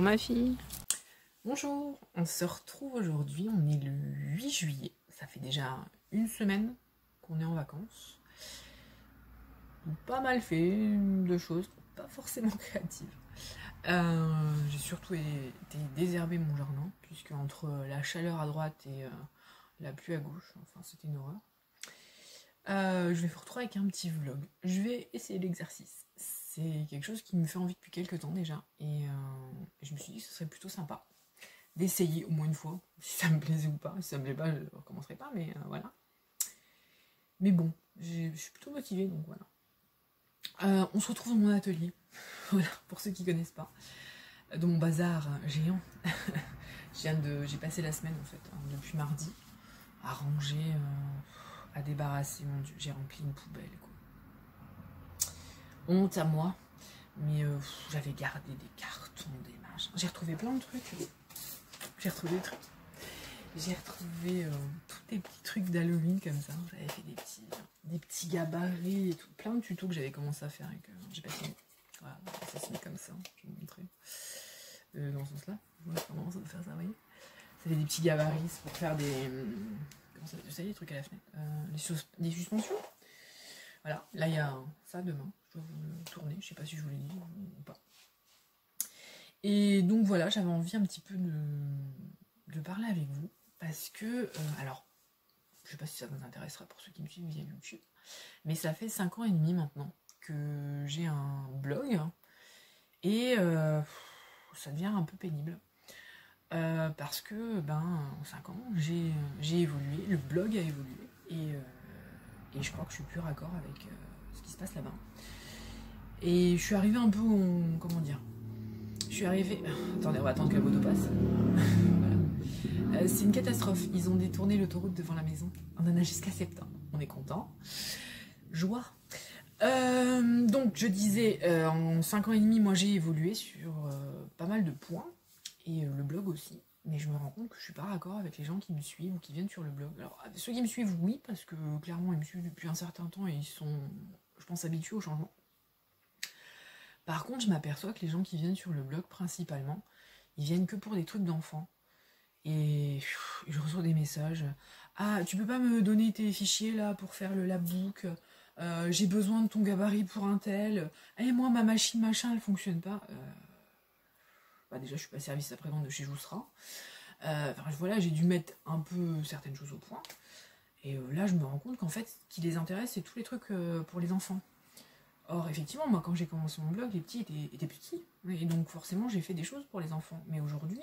ma fille. Bonjour, on se retrouve aujourd'hui, on est le 8 juillet, ça fait déjà une semaine qu'on est en vacances. Pas mal fait de choses, pas forcément créatives. J'ai surtout été désherber mon jardin, puisque entre la chaleur à droite et la pluie à gauche, enfin c'était une horreur. Je vais vous retrouver avec un petit vlog. Je vais essayer l'exercice. C'est quelque chose qui me fait envie depuis quelques temps déjà, et je me suis dit que ce serait plutôt sympa d'essayer au moins une fois, si ça me plaisait ou pas. Si ça me plaît pas, je ne recommencerai pas, mais voilà. Mais bon, je suis plutôt motivée, donc voilà. On se retrouve dans mon atelier, voilà, pour ceux qui connaissent pas, dans mon bazar géant. J'ai passé la semaine en fait, depuis mardi, à ranger, à débarrasser. Mon Dieu, j'ai rempli une poubelle, quoi. Honte à moi, mais j'avais gardé des cartons, des machins. J'ai retrouvé plein de trucs. J'ai retrouvé des trucs. J'ai retrouvé tous des petits trucs d'Halloween comme ça. J'avais fait des petits gabarits et tout. Plein de tutos que j'avais commencé à faire et que j'ai pas fini. Voilà, ça se met comme ça. Je vais vous montrer. Dans ce sens-là. Voilà comment ça doit faire ça, vous voyez. Ça fait des petits gabarits pour faire des. Comment ça, vous savez, les trucs à la fenêtre. Des suspensions. Voilà. Là, il y a ça demain. Je dois vous le tourner. Je sais pas si je vous l'ai dit ou pas. Et donc voilà, j'avais envie un petit peu de parler avec vous. Parce que, alors, je sais pas si ça vous intéressera pour ceux qui me suivent via YouTube, mais ça fait 5 ans et demi maintenant que j'ai un blog, et ça devient un peu pénible. Parce que, en 5 ans, j'ai évolué, le blog a évolué, et je crois que je suis plus raccord avec ce qui se passe là-bas. Et je suis arrivée un peu comment dire, je suis arrivée... Attendez, on va attendre que la moto passe. Voilà. C'est une catastrophe. Ils ont détourné l'autoroute devant la maison. On en a jusqu'à septembre. On est content. Joie. Donc, je disais, en 5 ans et demi, moi, j'ai évolué sur pas mal de points. Et le blog aussi. Mais je me rends compte que je suis pas raccord avec les gens qui me suivent ou qui viennent sur le blog. Alors, ceux qui me suivent, oui, parce que clairement, ils me suivent depuis un certain temps et ils sont, je pense, habitués au changement. Par contre, je m'aperçois que les gens qui viennent sur le blog, principalement, ils viennent que pour des trucs d'enfants. Et je reçois des messages. Ah, tu peux pas me donner tes fichiers là pour faire le labbook, j'ai besoin de ton gabarit pour un tel. Eh, moi, ma machine machin, elle fonctionne pas. Déjà, je suis pas service après-vente de chez Joussera. Voilà, j'ai dû mettre un peu certaines choses au point. Et là, je me rends compte qu'en fait, ce qui les intéresse, c'est tous les trucs pour les enfants. Or, effectivement, moi, quand j'ai commencé mon blog, les petits étaient petits. Et donc, forcément, j'ai fait des choses pour les enfants. Mais aujourd'hui,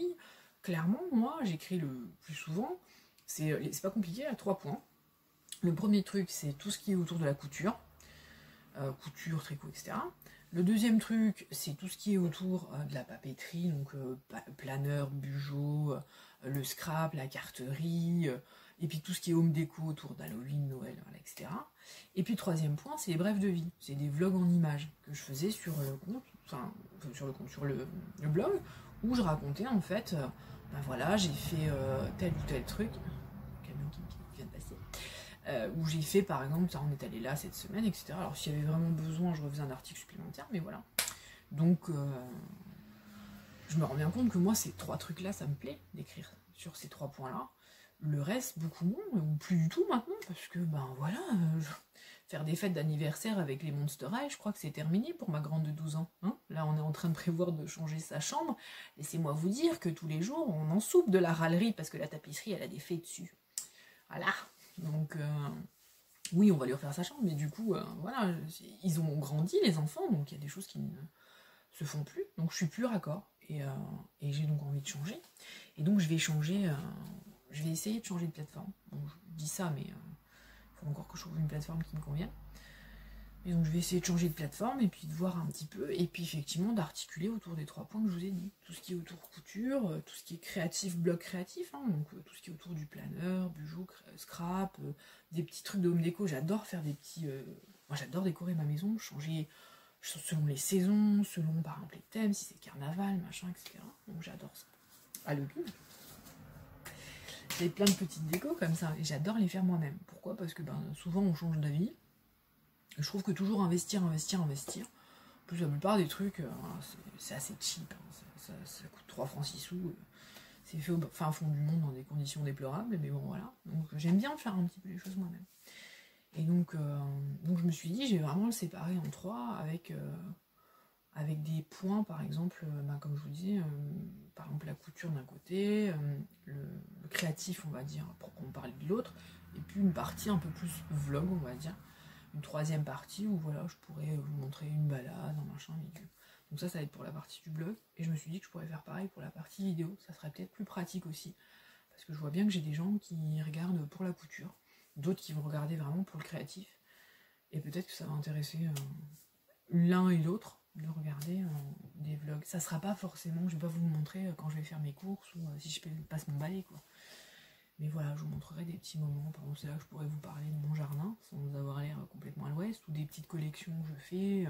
clairement, moi, j'écris le plus souvent, c'est pas compliqué, à 3 points. Le premier truc, c'est tout ce qui est autour de la couture. Couture, tricot, etc. Le deuxième truc, c'est tout ce qui est autour de la papeterie, donc planeur, bugeot, le scrap, la carterie, et puis tout ce qui est home déco autour d'Halloween, Noël, voilà, etc. Et puis troisième point, c'est les brefs de vie. C'est des vlogs en images que je faisais sur le compte, sur le blog, où je racontais en fait, voilà, j'ai fait tel ou tel truc, camion qui vient de passer. Où j'ai fait par exemple, on est allé là cette semaine, etc. Alors s'il y avait vraiment besoin, je refaisais un article supplémentaire, mais voilà. Donc je me rends bien compte que moi, ces 3 trucs-là, ça me plaît d'écrire sur ces 3 points-là. Le reste, beaucoup moins, ou plus du tout maintenant, parce que voilà, faire des fêtes d'anniversaire avec les Monster High, je crois que c'est terminé pour ma grande de 12 ans. Hein, là, on est en train de prévoir de changer sa chambre. Laissez-moi vous dire que tous les jours, on en soupe de la râlerie parce que la tapisserie, elle a des fées dessus. Voilà. Donc, oui, on va lui refaire sa chambre, mais du coup, voilà, ils ont grandi, les enfants, donc il y a des choses qui ne se font plus, donc je suis plus raccord, et j'ai donc envie de changer, et donc je vais changer, je vais essayer de changer de plateforme. Bon, je dis ça, mais il faut encore que je trouve une plateforme qui me convienne. Et donc je vais essayer de changer de plateforme, et puis de voir un petit peu, et puis effectivement d'articuler autour des 3 points que je vous ai dit. Tout ce qui est autour couture, tout ce qui est créatif, blog créatif, hein, donc tout ce qui est autour du planeur, bugeot, scrap, des petits trucs de home déco. J'adore faire des petits... Moi j'adore décorer ma maison, changer selon les saisons, selon par exemple les thèmes, si c'est carnaval, machin, etc. Donc j'adore ça. Halloween. J'ai plein de petites décos comme ça, et j'adore les faire moi-même. Pourquoi? Parce que souvent on change d'avis. Je trouve que toujours investir. En plus, la plupart des trucs, c'est assez cheap. Hein. ça coûte 3 francs 6 sous. C'est fait au fin fond du monde dans des conditions déplorables, mais bon voilà. Donc j'aime bien faire un petit peu les choses moi-même. Et donc je me suis dit, je vais vraiment le séparer en 3 avec des points, par exemple, comme je vous dis, par exemple la couture d'un côté, le créatif, on va dire, pour qu'on parle de l'autre, et puis une partie un peu plus vlog, on va dire, une 3e partie où voilà, je pourrais vous montrer une balade, un machin, milieu. Donc ça va être pour la partie du blog, et je me suis dit que je pourrais faire pareil pour la partie vidéo, ça serait peut-être plus pratique aussi, parce que je vois bien que j'ai des gens qui regardent pour la couture, d'autres qui vont regarder vraiment pour le créatif, et peut-être que ça va intéresser l'un et l'autre, de regarder des vlogs. Ça sera pas forcément, je vais pas vous le montrer quand je vais faire mes courses ou si je passe mon balai quoi. Mais voilà, je vous montrerai des petits moments. Par exemple, c'est là que je pourrais vous parler de mon jardin sans avoir l'air complètement à l'ouest, ou des petites collections que je fais,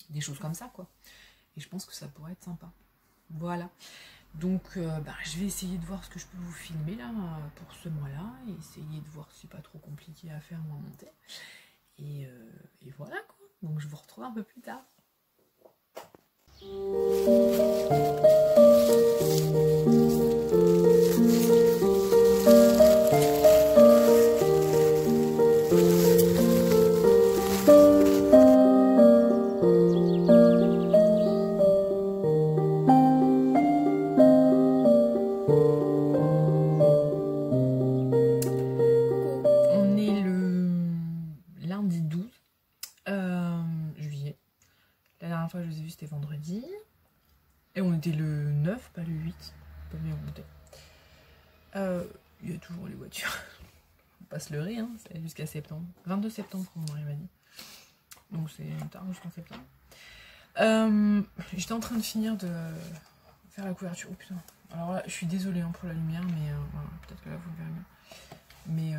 des choses comme ça quoi. Et je pense que ça pourrait être sympa. Voilà. Donc je vais essayer de voir ce que je peux vous filmer là pour ce mois-là et essayer de voir si c'est pas trop compliqué à faire ou à monter. Et voilà quoi. Donc je vous retrouve un peu plus tard. On est le lundi 12 juillet. La dernière fois que je les ai vus c'était vendredi. Et on était le 9, pas le 8. Pas bien remonté. Il y a toujours les voitures. Faut pas se leurrer, hein, c'est jusqu'à septembre. 22 septembre, comme mon mari m'a dit. Donc c'est tard jusqu'en septembre. J'étais en train de finir de faire la couverture. Oh putain. Alors là, je suis désolée pour la lumière, mais voilà, peut-être que là vous le verrez mieux. Mais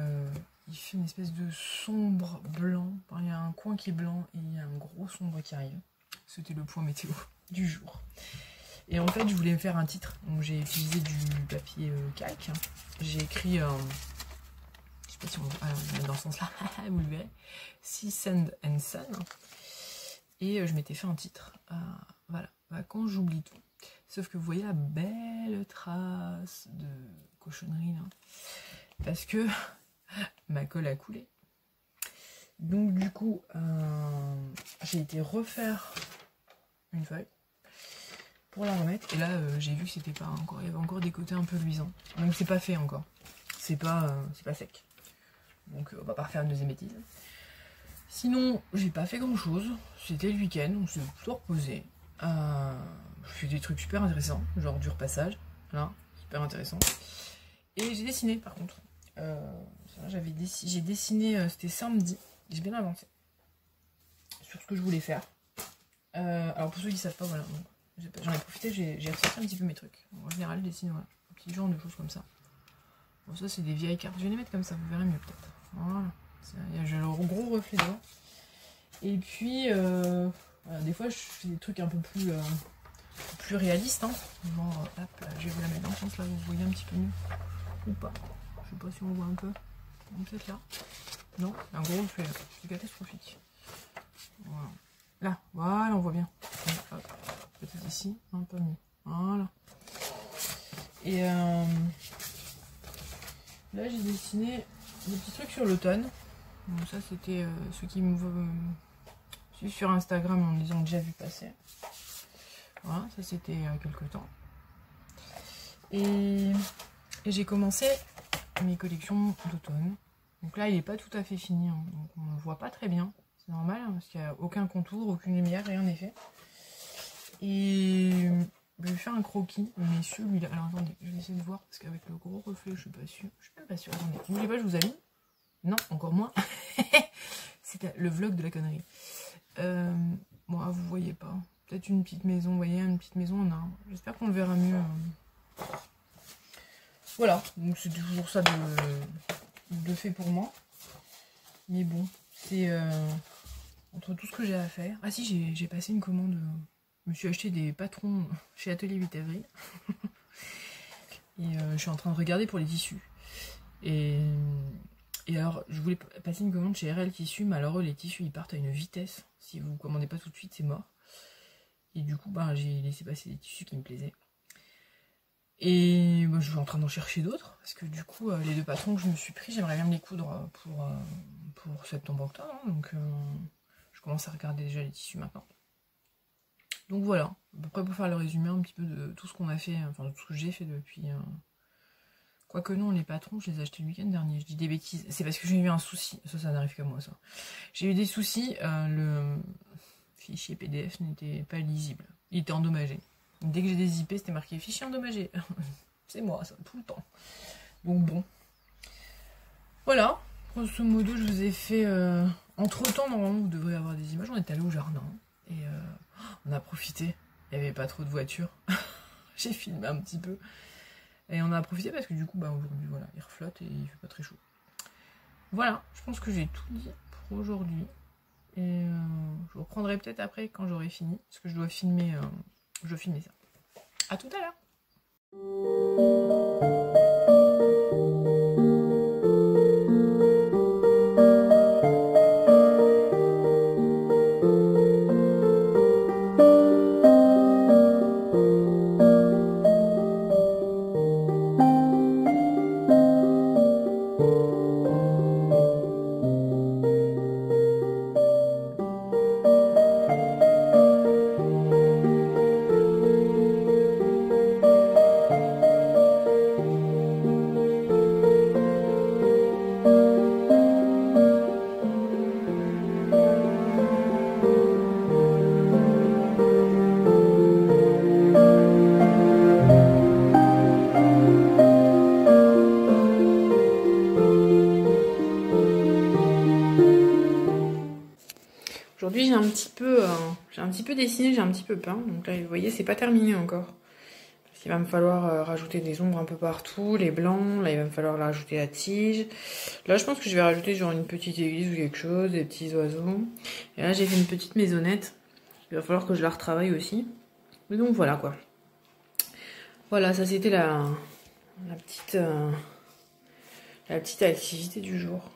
il fait une espèce de sombre blanc. Il y a un coin qui est blanc et il y a un gros sombre qui arrive. C'était le point météo du jour. Et en fait, je voulais me faire un titre. Donc j'ai utilisé du papier calque. J'ai écrit, je sais pas si on va dans ce sens-là, vous le verrez, Sea Sand and Sun. Et je m'étais fait un titre. Voilà, quand j'oublie tout. Sauf que vous voyez la belle trace de cochonnerie là. Parce que ma colle a coulé. Donc du coup, j'ai été refaire une feuille pour la remettre. Et là, j'ai vu que c'était pas encore. Il y avait encore des côtés un peu luisants. Donc c'est pas fait encore. C'est pas sec. Donc on va pas refaire une deuxième bêtise. Sinon, j'ai pas fait grand chose. C'était le week-end, on s'est plutôt reposé. Je fais des trucs super intéressants, genre du repassage. Là, super intéressant. Et j'ai dessiné par contre. J'ai dessiné, c'était samedi. J'ai bien avancé sur ce que je voulais faire. Alors pour ceux qui savent pas, voilà. J'en ai profité, j'ai ressorti un petit peu mes trucs. En général, je dessine voilà, un petit genre de choses comme ça. Bon, ça c'est des vieilles cartes. Je vais les mettre comme ça, vous verrez mieux peut-être. Voilà. J'ai le gros reflet dedans. Et puis, voilà, des fois, je fais des trucs un peu plus réalistes. Hein. Genre, hop, là, je vais vous la mettre dans ce sens-là, vous voyez un petit peu mieux. Ou pas. Je sais pas si on voit un peu. Peut-être là. Non, un gros reflet là. C'est catastrophique. Voilà. Là, voilà, on voit bien. Peut-être ici, un peu mieux. Voilà. Et là, j'ai dessiné des petits trucs sur l'automne. Donc ça, c'était ceux qui me suivent sur Instagram, on les a déjà vu passer. Voilà, ça c'était il y a quelques temps. Et j'ai commencé mes collections d'automne. Donc là, il n'est pas tout à fait fini, hein. Donc on ne le voit pas très bien. C'est normal, hein, parce qu'il n'y a aucun contour, aucune lumière, rien n'est fait. Et je vais faire un croquis, mais celui-là. Alors attendez, je vais essayer de voir, parce qu'avec le gros reflet, je suis pas sûre. Je suis même pas sûre. Attendez, n'oubliez pas, je vous allume. Non, encore moins. C'était le vlog de la connerie. Bon, vous voyez pas. Peut-être une petite maison, vous voyez, une petite maison en arbre. J'espère qu'on le verra mieux. Voilà, donc c'est toujours ça de fait pour moi. Mais bon, c'est entre tout ce que j'ai à faire. Ah si, j'ai passé une commande. Je me suis acheté des patrons chez Atelier 8 avril. Et je suis en train de regarder pour les tissus. Et alors, je voulais passer une commande chez RL Tissus, mais alors eux, les tissus, ils partent à une vitesse. Si vous ne commandez pas tout de suite, c'est mort. Et du coup, bah, j'ai laissé passer des tissus qui me plaisaient. Et bah, je suis en train d'en chercher d'autres, parce que du coup, les 2 patrons que je me suis pris, j'aimerais bien me les coudre pour septembre-octobre. Hein, donc, je commence à regarder déjà les tissus maintenant. Donc voilà, à peu près pour faire le résumé un petit peu de tout ce qu'on a fait, enfin de tout ce que j'ai fait depuis... Quoique non, les patrons, je les ai achetés le week-end dernier, je dis des bêtises. C'est parce que j'ai eu un souci, ça n'arrive qu'à moi ça. J'ai eu des soucis, le fichier PDF n'était pas lisible, il était endommagé. Dès que j'ai dézippé, c'était marqué fichier endommagé. C'est moi ça, tout le temps. Donc bon. Voilà, grosso modo, je vous ai fait... Entre-temps, normalement, vous devrez avoir des images. On est allé au jardin et on a profité. Il n'y avait pas trop de voitures. J'ai filmé un petit peu. Et on a profité parce que du coup, bah, aujourd'hui, voilà, il reflotte et il fait pas très chaud. Voilà, je pense que j'ai tout dit pour aujourd'hui. Et je vous reprendrai peut-être après quand j'aurai fini. Parce que je dois filmer ça. À tout à l'heure. Aujourd'hui j'ai un petit peu dessiné, j'ai un petit peu peint, donc là vous voyez c'est pas terminé encore. Parce qu'il va me falloir rajouter des ombres un peu partout, les blancs, là il va me falloir rajouter la tige. Là je pense que je vais rajouter genre une petite église ou quelque chose, des petits oiseaux. Et là j'ai fait une petite maisonnette, il va falloir que je la retravaille aussi. Mais donc voilà quoi. Voilà, ça c'était la petite activité du jour.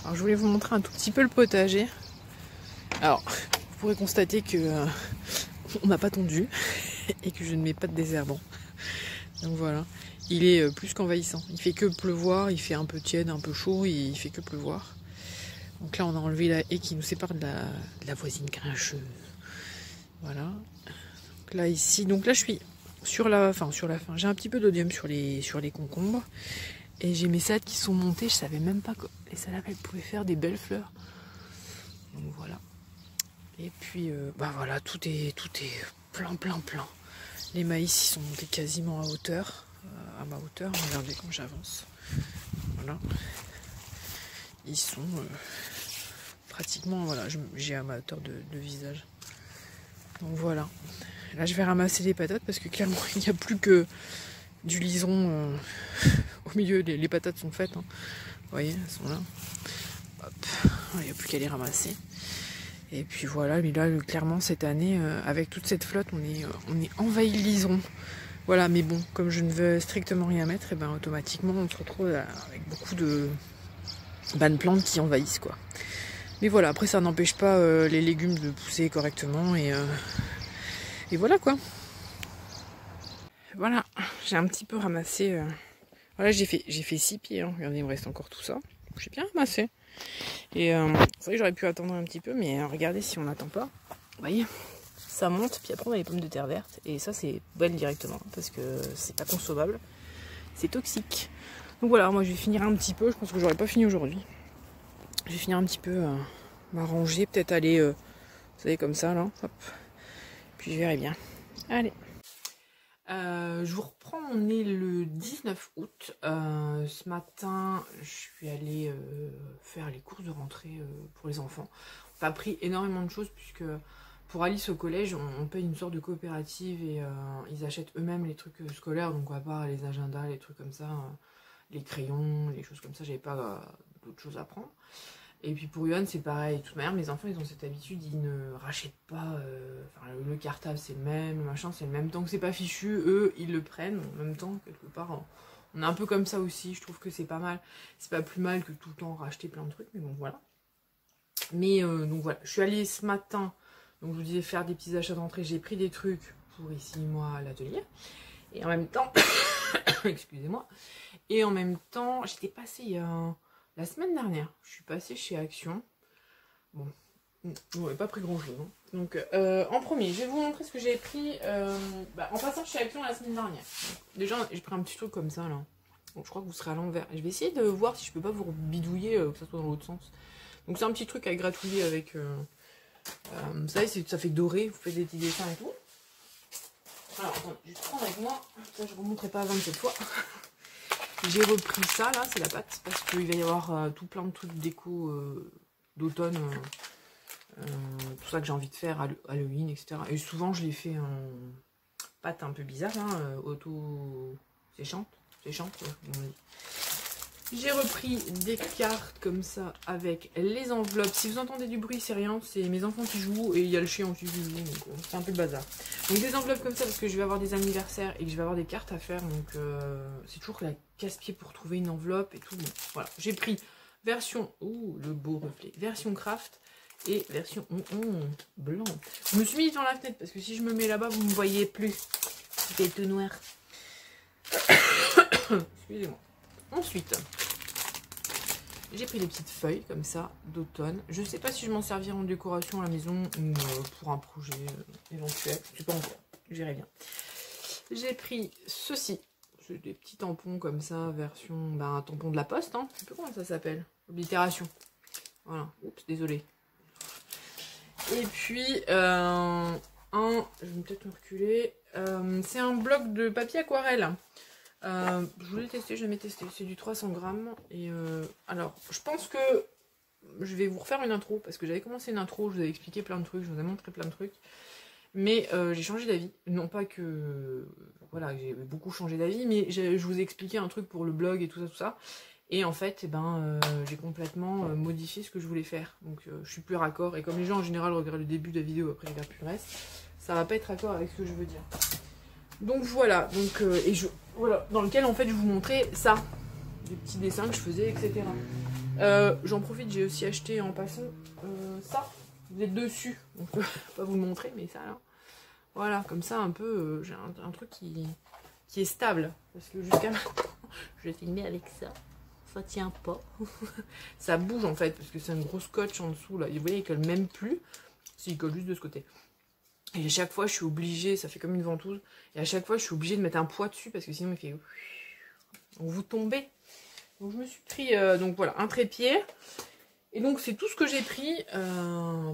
Alors je voulais vous montrer un tout petit peu le potager. Alors vous pourrez constater que on n'a pas tondu et que je ne mets pas de désherbant. Donc voilà, il est plus qu'envahissant. Il fait que pleuvoir, il fait un peu tiède, un peu chaud, et il fait que pleuvoir. Donc là on a enlevé la haie qui nous sépare de la voisine grincheuse. Voilà. Donc là ici, donc là je suis sur la fin. J'ai un petit peu d'odium sur les concombres. Et j'ai mes salades qui sont montées, je savais même pas que les salades elles pouvaient faire des belles fleurs. Donc voilà. Et puis bah voilà, tout est plein. Les maïs ils sont montés quasiment à ma hauteur, regardez quand j'avance. Voilà. Ils sont pratiquement, voilà, j'ai à ma hauteur de visage. Donc voilà. Là je vais ramasser les patates parce que clairement il n'y a plus que du liseron au milieu, les patates sont faites. Hein. Vous voyez, elles sont là. Hop, il n'y a plus qu'à les ramasser. Et puis voilà, mais là clairement cette année, avec toute cette flotte, on est envahi de liseron. Voilà, mais bon, comme je ne veux strictement rien mettre, et ben automatiquement on se retrouve avec beaucoup de plantes qui envahissent quoi. Mais voilà, après ça n'empêche pas les légumes de pousser correctement et voilà quoi. Voilà, j'ai un petit peu ramassé. Voilà, j'ai fait 6 pieds. Hein. Regardez, il me reste encore tout ça. J'ai bien ramassé. Et c'est vrai que j'aurais pu attendre un petit peu, mais regardez si on n'attend pas. Vous voyez, ça monte, puis après on a les pommes de terre vertes. Et ça, c'est belle directement, parce que c'est pas consommable. C'est toxique. Donc voilà, moi je vais finir un petit peu. Je pense que j'aurais pas fini aujourd'hui. Je vais finir un petit peu m'arranger, peut-être aller, vous savez, comme ça, là. Hop. Puis je verrai bien. Allez. Je vous reprends mon nez le 19 août. Ce matin, je suis allée faire les courses de rentrée pour les enfants. On a pris énormément de choses puisque pour Alice au collège, on paye une sorte de coopérative et ils achètent eux-mêmes les trucs scolaires, donc à part les agendas, les trucs comme ça, les crayons, les choses comme ça, j'avais pas d'autres choses à prendre. Et puis pour Yohan, c'est pareil. De toute manière, mes enfants, ils ont cette habitude, ils ne rachètent pas. Le cartable, c'est le même, le machin, c'est le même. Tant que c'est pas fichu, eux, ils le prennent. En même temps, quelque part, on est un peu comme ça aussi. Je trouve que c'est pas mal. C'est pas plus mal que tout le temps racheter plein de trucs, mais bon, voilà. Mais donc voilà, je suis allée ce matin, donc je vous disais faire des petits achats d'entrée. J'ai pris des trucs pour ici, moi, à l'atelier. Et en même temps, excusez-moi. Et en même temps, j'étais passée la semaine dernière, je suis passée chez Action. Bon, on n'avait pas pris grand chose. Hein. Donc, en premier, je vais vous montrer ce que j'ai pris en passant chez Action la semaine dernière. Déjà, j'ai pris un petit truc comme ça, là. Donc, je crois que vous serez à l'envers. Je vais essayer de voir si je peux pas vous bidouiller, que ça soit dans l'autre sens. Donc, c'est un petit truc à gratouiller avec... vous savez, ça fait doré, vous faites des petits dessins et tout. Alors, attendez, je vais prendre avec moi. Ça, je ne remonterai pas à 27 fois. J'ai repris ça, là, c'est la pâte, parce qu'il va y avoir tout plein de trucs déco d'automne, tout ça que j'ai envie de faire, Halloween, etc. Et souvent, je les fais en pâte un peu bizarre, hein, auto-séchante, J'ai repris des cartes comme ça avec les enveloppes. Si vous entendez du bruit, c'est rien, c'est mes enfants qui jouent et il y a le chien aussi qui joue, donc c'est un peu le bazar. Donc des enveloppes comme ça parce que je vais avoir des anniversaires et que je vais avoir des cartes à faire, donc c'est toujours la casse-pied pour trouver une enveloppe et tout. Bon, voilà, j'ai pris version, le beau reflet, version craft et version blanc. Je me suis mis dans la fenêtre parce que si je me mets là-bas, vous ne me voyez plus. C'était tout noir. Excusez-moi. Ensuite, j'ai pris des petites feuilles comme ça d'automne. Je ne sais pas si je m'en servirai en décoration à la maison ou pour un projet éventuel. Je ne sais pas encore. Je verrai bien. J'ai pris ceci. C'est des petits tampons comme ça, version un tampon de la poste. Hein. Je ne sais plus comment ça s'appelle. Oblitération. Voilà. Oups, désolé. Et puis, je vais peut-être me reculer. C'est un bloc de papier aquarelle. Je voulais tester, je l'ai testé, c'est du 300 grammes. Et alors, je pense que je vais vous refaire une intro, parce que j'avais commencé une intro, je vous avais expliqué plein de trucs, je vous ai montré plein de trucs. Mais j'ai changé d'avis, non pas que... Voilà, j'ai beaucoup changé d'avis, mais je vous ai expliqué un truc pour le blog et tout ça. Et en fait, j'ai complètement modifié ce que je voulais faire. Donc je suis plus raccord, et comme les gens en général regardent le début de la vidéo, après ils regardent plus le reste, ça va pas être raccord avec ce que je veux dire. Donc voilà, voilà, dans lequel en fait je vous montrais ça, des petits dessins que je faisais, etc. J'en profite, j'ai aussi acheté en passant ça, vous êtes dessus, donc je vais pas vous le montrer, mais ça là, voilà, comme ça un peu, j'ai un truc qui est stable, parce que jusqu'à maintenant, je vais filmer avec ça tient pas, ça bouge en fait, parce que c'est un gros scotch en dessous là, et vous voyez il colle même plus, il colle juste de ce côté. Et à chaque fois, je suis obligée, ça fait comme une ventouse, et à chaque fois, je suis obligée de mettre un poids dessus, parce que sinon, il fait... Donc, vous tombez. Donc, je me suis pris, donc voilà, un trépied. Et donc, c'est tout ce que j'ai pris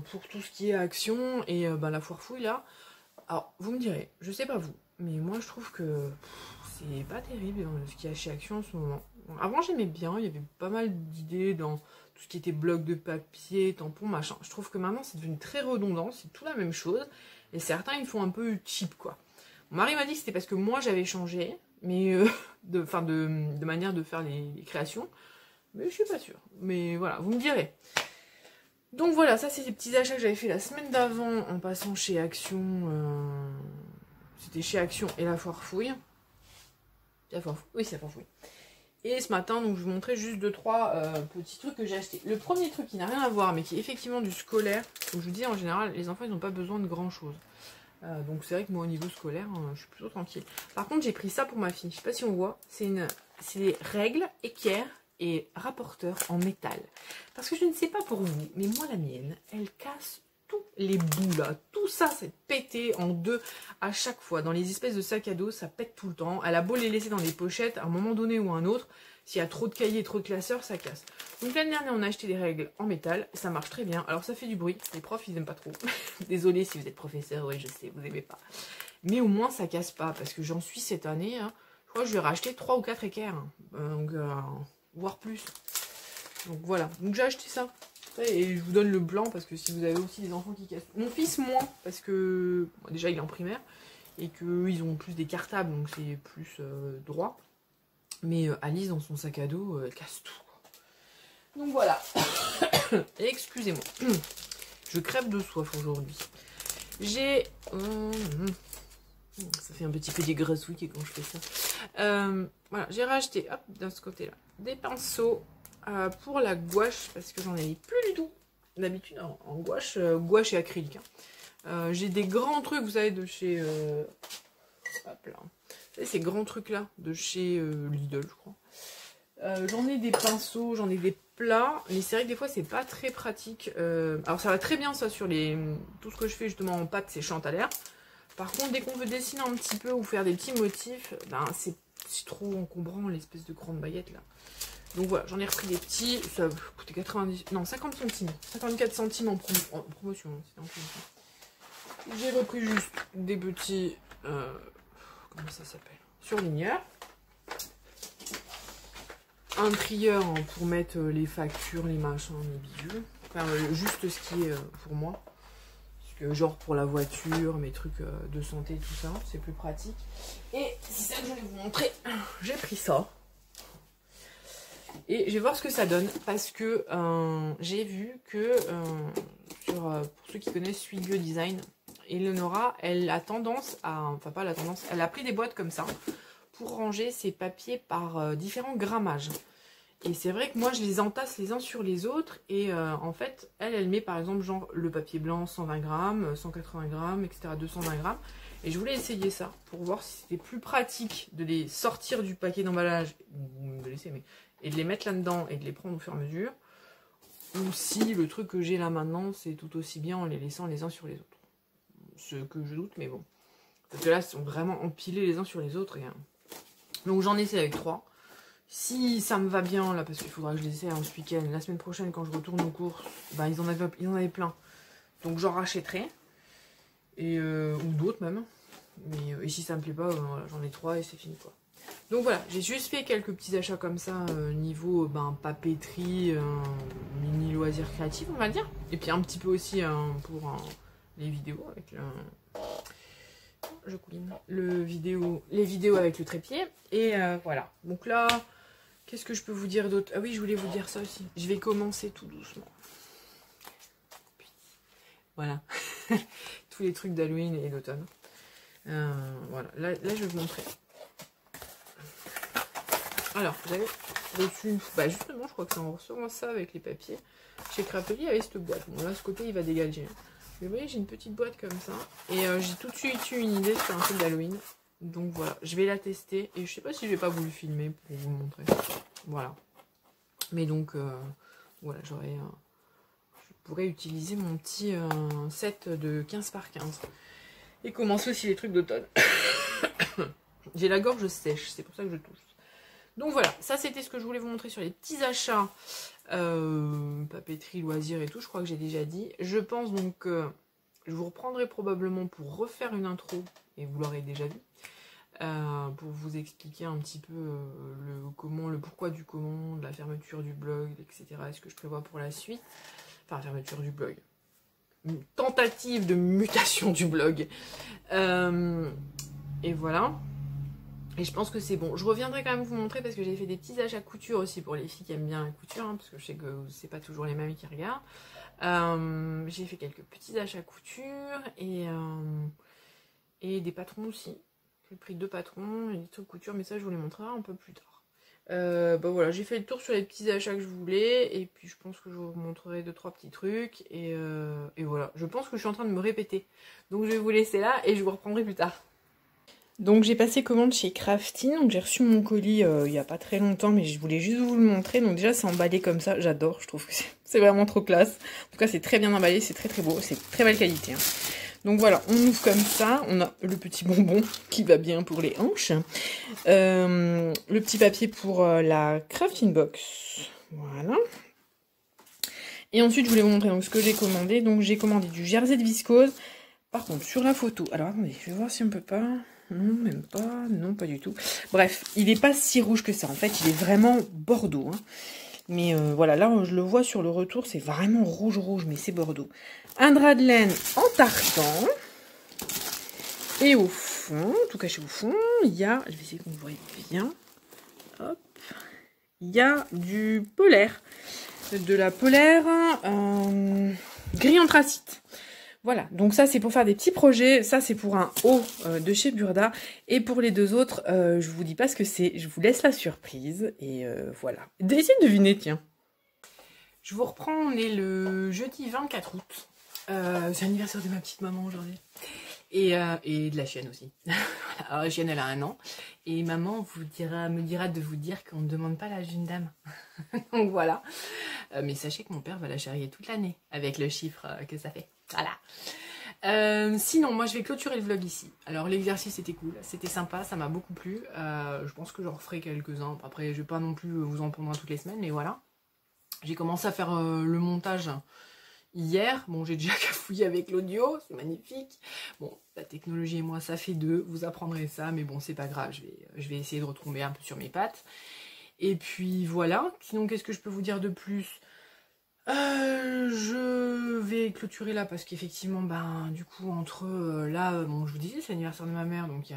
pour tout ce qui est action et la foire fouille, là. Alors, vous me direz, je sais pas vous, mais moi, je trouve que c'est pas terrible ce qu'il y a chez Action en ce moment. Avant, j'aimais bien, il y avait pas mal d'idées dans tout ce qui était bloc de papier, tampons, machin. Je trouve que maintenant, c'est devenu très redondant, c'est tout la même chose. Et certains, ils font un peu cheap, quoi. Mon mari m'a dit que c'était parce que moi, j'avais changé, mais de manière de faire les créations. Mais je suis pas sûre. Mais voilà, vous me direz. Donc voilà, ça, c'est les petits achats que j'avais fait la semaine d'avant en passant chez Action. C'était chez Action et la foire fouille. La foire fouille. Oui, c'est la foire fouille. Et ce matin, donc, je vous montrais juste 2-3 petits trucs que j'ai achetés. Le premier truc qui n'a rien à voir, mais qui est effectivement du scolaire. Comme je vous dis, en général, les enfants, ils n'ont pas besoin de grand chose. Donc c'est vrai que moi, au niveau scolaire, je suis plutôt tranquille. Par contre, j'ai pris ça pour ma fille. Je sais pas si on voit. C'est des règles, équerres et rapporteurs en métal. Parce que je ne sais pas pour vous, mais moi, la mienne, elle casse tous les bouts là. Tout ça, c'est pété en deux à chaque fois. Dans les espèces de sacs à dos, ça pète tout le temps. Elle a beau les laisser dans des pochettes, à un moment donné ou à un autre, s'il y a trop de cahiers, trop de classeurs, ça casse. Donc l'année dernière, on a acheté des règles en métal. Ça marche très bien. Alors ça fait du bruit. Les profs, ils n'aiment pas trop. Désolée si vous êtes professeur, oui, je sais, vous n'aimez pas. Mais au moins, ça casse pas, parce que j'en suis cette année. Hein. Je crois que je vais racheter 3 ou 4 équerres, donc, voire plus. Donc voilà, donc j'ai acheté ça. Et je vous donne le blanc, parce que si vous avez aussi des enfants qui cassent... Mon fils, moins, parce que bon, déjà, il est en primaire, et qu'eux, ils ont plus des cartables, donc c'est plus droit. Mais Alice, dans son sac à dos, elle casse tout. Donc voilà. Excusez-moi. Je crève de soif aujourd'hui. J'ai... ça fait un petit peu des grassouilles quand je fais ça. Voilà, j'ai racheté, hop, de ce côté-là, des pinceaux pour la gouache, parce que j'en avais plus du tout. D'habitude, en gouache, gouache et acrylique. Hein. J'ai des grands trucs, vous savez, de chez... hop là. Vous savez, ces grands trucs-là, de chez Lidl, je crois. J'en ai des pinceaux, j'en ai des plats, mais c'est vrai que des fois c'est pas très pratique. Alors ça va très bien ça sur les tout ce que je fais justement en pâte, c'est chantalère. Par contre dès qu'on veut dessiner un petit peu ou faire des petits motifs, ben c'est trop encombrant l'espèce de grande baguette là. Donc voilà, j'en ai repris des petits, ça coûtait 90, non 50 centimes, 54 centimes en promotion. J'ai repris juste des petits, comment ça s'appelle, surligneurs. Un trieur pour mettre les factures, les machins, les bijoux. Enfin, juste ce qui est pour moi. Parce que, genre pour la voiture, mes trucs de santé, tout ça, c'est plus pratique. Et c'est ça que je vais vous montrer. J'ai pris ça. Et je vais voir ce que ça donne. Parce que j'ai vu que, pour ceux qui connaissent Suigue Design, Eleonora, elle a tendance à... Enfin, pas la tendance, elle a pris des boîtes comme ça pour ranger ses papiers par différents grammages. Et c'est vrai que moi, je les entasse les uns sur les autres. Et en fait, elle met par exemple genre le papier blanc 120 grammes, 180 grammes, etc. 220 grammes. Et je voulais essayer ça pour voir si c'était plus pratique de les sortir du paquet d'emballage, de laisser, mais, et de les mettre là-dedans et de les prendre au fur et à mesure. Ou si le truc que j'ai là maintenant, c'est tout aussi bien en les laissant les uns sur les autres. Ce que je doute, mais bon. Parce que là, ils sont vraiment empilés les uns sur les autres. Et, donc j'en essaie avec 3. Si ça me va bien, là, parce qu'il faudra que je les essaie ce week-end, la semaine prochaine, quand je retourne aux courses, bah, ils en avaient plein. Donc j'en rachèterai. Et, ou d'autres même. Mais et si ça me plaît pas, voilà, j'en ai 3 et c'est fini, quoi. Donc voilà, j'ai juste fait quelques petits achats comme ça, niveau papeterie, mini loisirs créatifs, on va dire. Et puis un petit peu aussi pour les vidéos avec le... Je couline. Les vidéos avec le trépied. Et voilà. Donc là, qu'est-ce que je peux vous dire d'autre? Ah oui, je voulais vous dire ça aussi. Je vais commencer tout doucement. Voilà. Tous les trucs d'Halloween et d'automne. Voilà. Là, je vais vous montrer. Alors, j'avais reçu une... Bah justement, je crois que c'est en recevant ça avec les papiers. Chez Crapelier, avec cette boîte. Bon, là, ce côté, il va dégager. Mais vous voyez, j'ai une petite boîte comme ça. Et j'ai tout de suite eu une idée sur un truc d'Halloween. Donc voilà, je vais la tester. Et je sais pas si je vais pas vous le filmer pour vous le montrer. Voilà. Mais donc, voilà, je pourrais utiliser mon petit set de 15 par 15. Et commencer aussi les trucs d'automne. J'ai la gorge sèche, c'est pour ça que je tousse. Donc voilà, ça c'était ce que je voulais vous montrer sur les petits achats. Papeterie, loisirs et tout, je crois que j'ai déjà dit. Je pense donc que je vous reprendrai probablement pour refaire une intro, et vous l'aurez déjà vu, pour vous expliquer un petit peu le pourquoi du comment, de la fermeture du blog, etc. Et ce que je prévois pour la suite. Enfin, fermeture du blog. Une tentative de mutation du blog. Et voilà. Et je pense que c'est bon. Je reviendrai quand même vous montrer parce que j'ai fait des petits achats couture aussi pour les filles qui aiment bien la couture. Hein, parce que je sais que c'est pas toujours les mêmes qui regardent. J'ai fait quelques petits achats couture et des patrons aussi. J'ai pris 2 patrons et des trucs couture, mais ça je vous les montrerai un peu plus tard. Bah voilà, j'ai fait le tour sur les petits achats que je voulais. Et puis je pense que je vous montrerai 2-3 petits trucs. Et voilà, je pense que je suis en train de me répéter. Donc je vais vous laisser là et je vous reprendrai plus tard. Donc j'ai passé commande chez Crafty, donc j'ai reçu mon colis il n'y a pas très longtemps, mais je voulais juste vous le montrer. Donc déjà c'est emballé comme ça, j'adore, je trouve que c'est vraiment trop classe. En tout cas c'est très bien emballé, c'est très beau, c'est très belle qualité. Hein. Donc voilà, on ouvre comme ça, on a le petit bonbon qui va bien pour les hanches. Le petit papier pour la crafting box, voilà. Et ensuite je voulais vous montrer donc ce que j'ai commandé. Donc j'ai commandé du jersey de viscose, Par contre, sur la photo, alors attendez, je vais voir si on peut pas. Non, même pas. Non, pas du tout. Bref, il n'est pas si rouge que ça. En fait, il est vraiment bordeaux. Hein. Mais voilà, là, je le vois sur le retour, c'est vraiment rouge, mais c'est bordeaux. Un drap de laine en tartan. Et au fond, tout caché au fond, il y a, je vais essayer qu'on voit bien. Hop. Il y a du polaire. De la polaire gris anthracite. Voilà, donc ça c'est pour faire des petits projets, ça c'est pour un haut de chez Burda, et pour les deux autres, je vous dis pas ce que c'est, je vous laisse la surprise, et voilà. Essayez de deviner, tiens. Je vous reprends, on est le jeudi 24 août, c'est l'anniversaire de ma petite maman aujourd'hui, et de la chienne aussi. Alors la chienne elle a 1 an, et maman me dira de vous dire qu'on ne demande pas l'âge d'une dame. Donc voilà, mais sachez que mon père va la charrier toute l'année, avec le chiffre que ça fait. Voilà. Sinon, moi je vais clôturer le vlog ici. Alors l'exercice était cool, c'était sympa, ça m'a beaucoup plu. Je pense que j'en referai quelques-uns. Après, je vais pas non plus vous en prendre toutes les semaines, mais voilà. J'ai commencé à faire le montage hier. Bon, j'ai déjà cafouillé avec l'audio, c'est magnifique. Bon, la technologie et moi, ça fait 2. Vous apprendrez ça, mais bon, c'est pas grave. Je vais essayer de retomber un peu sur mes pattes. Et puis voilà. Sinon, qu'est-ce que je peux vous dire de plus ? Je vais clôturer là parce qu'effectivement, ben, du coup, entre là, bon, je vous disais, c'est l'anniversaire de ma mère, donc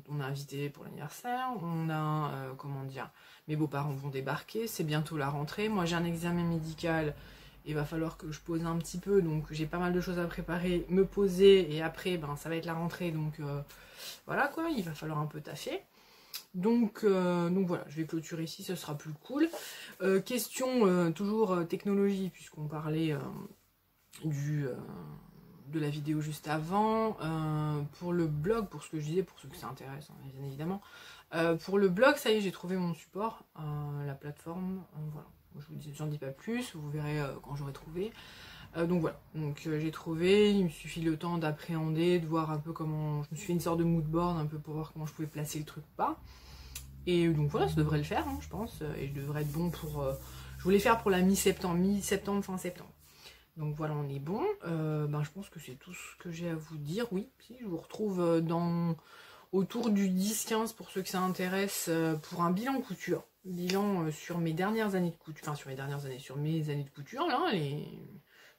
on a invité pour l'anniversaire, on a, comment dire, mes beaux-parents vont débarquer, c'est bientôt la rentrée, moi j'ai un examen médical, il va falloir que je pose un petit peu, donc j'ai pas mal de choses à préparer, me poser, et après, ben, ça va être la rentrée, donc voilà quoi, il va falloir un peu taffer. Donc voilà, je vais clôturer ici, ce sera plus cool. Question toujours technologie, puisqu'on parlait de la vidéo juste avant. Pour le blog, pour ce que je disais, pour ceux que ça intéresse, hein, bien évidemment. Pour le blog, ça y est, j'ai trouvé mon support, la plateforme. Voilà, j'en dis pas plus, vous verrez quand j'aurai trouvé. Donc voilà, donc j'ai trouvé, il me suffit le temps d'appréhender, de voir un peu comment, je me suis fait une sorte de mood board un peu pour voir comment je pouvais placer le truc ou pas. Et donc voilà, ça devrait le faire, hein, je pense, et je devrais être bon pour, je voulais faire pour la mi-septembre, fin septembre. Donc voilà, on est bon, ben, je pense que c'est tout ce que j'ai à vous dire, oui, si, je vous retrouve autour du 10-15 pour ceux que ça intéresse, pour un bilan couture, bilan sur mes dernières années de couture, enfin sur mes années de couture, là,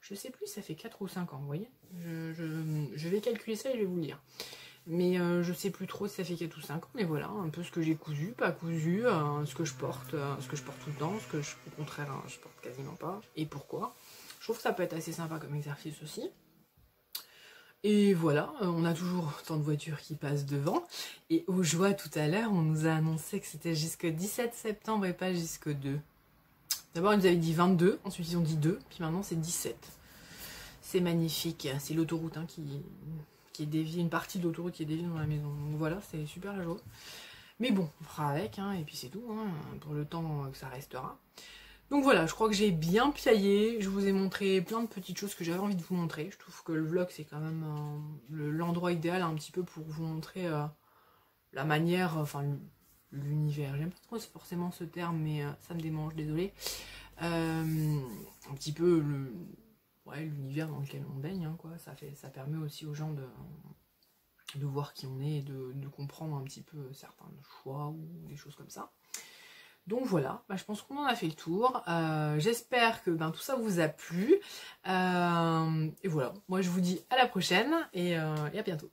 je sais plus, ça fait 4 ou 5 ans, vous voyez. Je vais calculer ça et je vais vous le dire. Mais je sais plus trop si ça fait 4 ou 5 ans, mais voilà, un peu ce que j'ai cousu, pas cousu, ce que je porte tout le temps, ce que au contraire je porte quasiment pas, et pourquoi. Je trouve que ça peut être assez sympa comme exercice aussi. Et voilà, on a toujours tant de voitures qui passent devant. Et aux joies, tout à l'heure, on nous a annoncé que c'était jusqu'au 17 septembre et pas jusqu'au 2. D'abord, ils nous avaient dit 22, ensuite ils ont dit 2, puis maintenant c'est 17. C'est magnifique, c'est l'autoroute hein, qui est déviée, une partie de l'autoroute qui est déviée dans la maison. Donc voilà, c'est super la joie. Mais bon, on fera avec, hein, et puis c'est tout, hein, pour le temps que ça restera. Donc voilà, je crois que j'ai bien piaillé, je vous ai montré plein de petites choses que j'avais envie de vous montrer. Je trouve que le vlog c'est quand même l'endroit idéal un petit peu pour vous montrer la manière, enfin l'univers. J'aime pas trop forcément ce terme, mais ça me démange, désolé. Un petit peu l'univers dans lequel on baigne, hein, quoi. Ça permet aussi aux gens de voir qui on est et de comprendre un petit peu certains choix ou des choses comme ça. Donc voilà, je pense qu'on en a fait le tour. J'espère que tout ça vous a plu. Et voilà, moi je vous dis à la prochaine et à bientôt.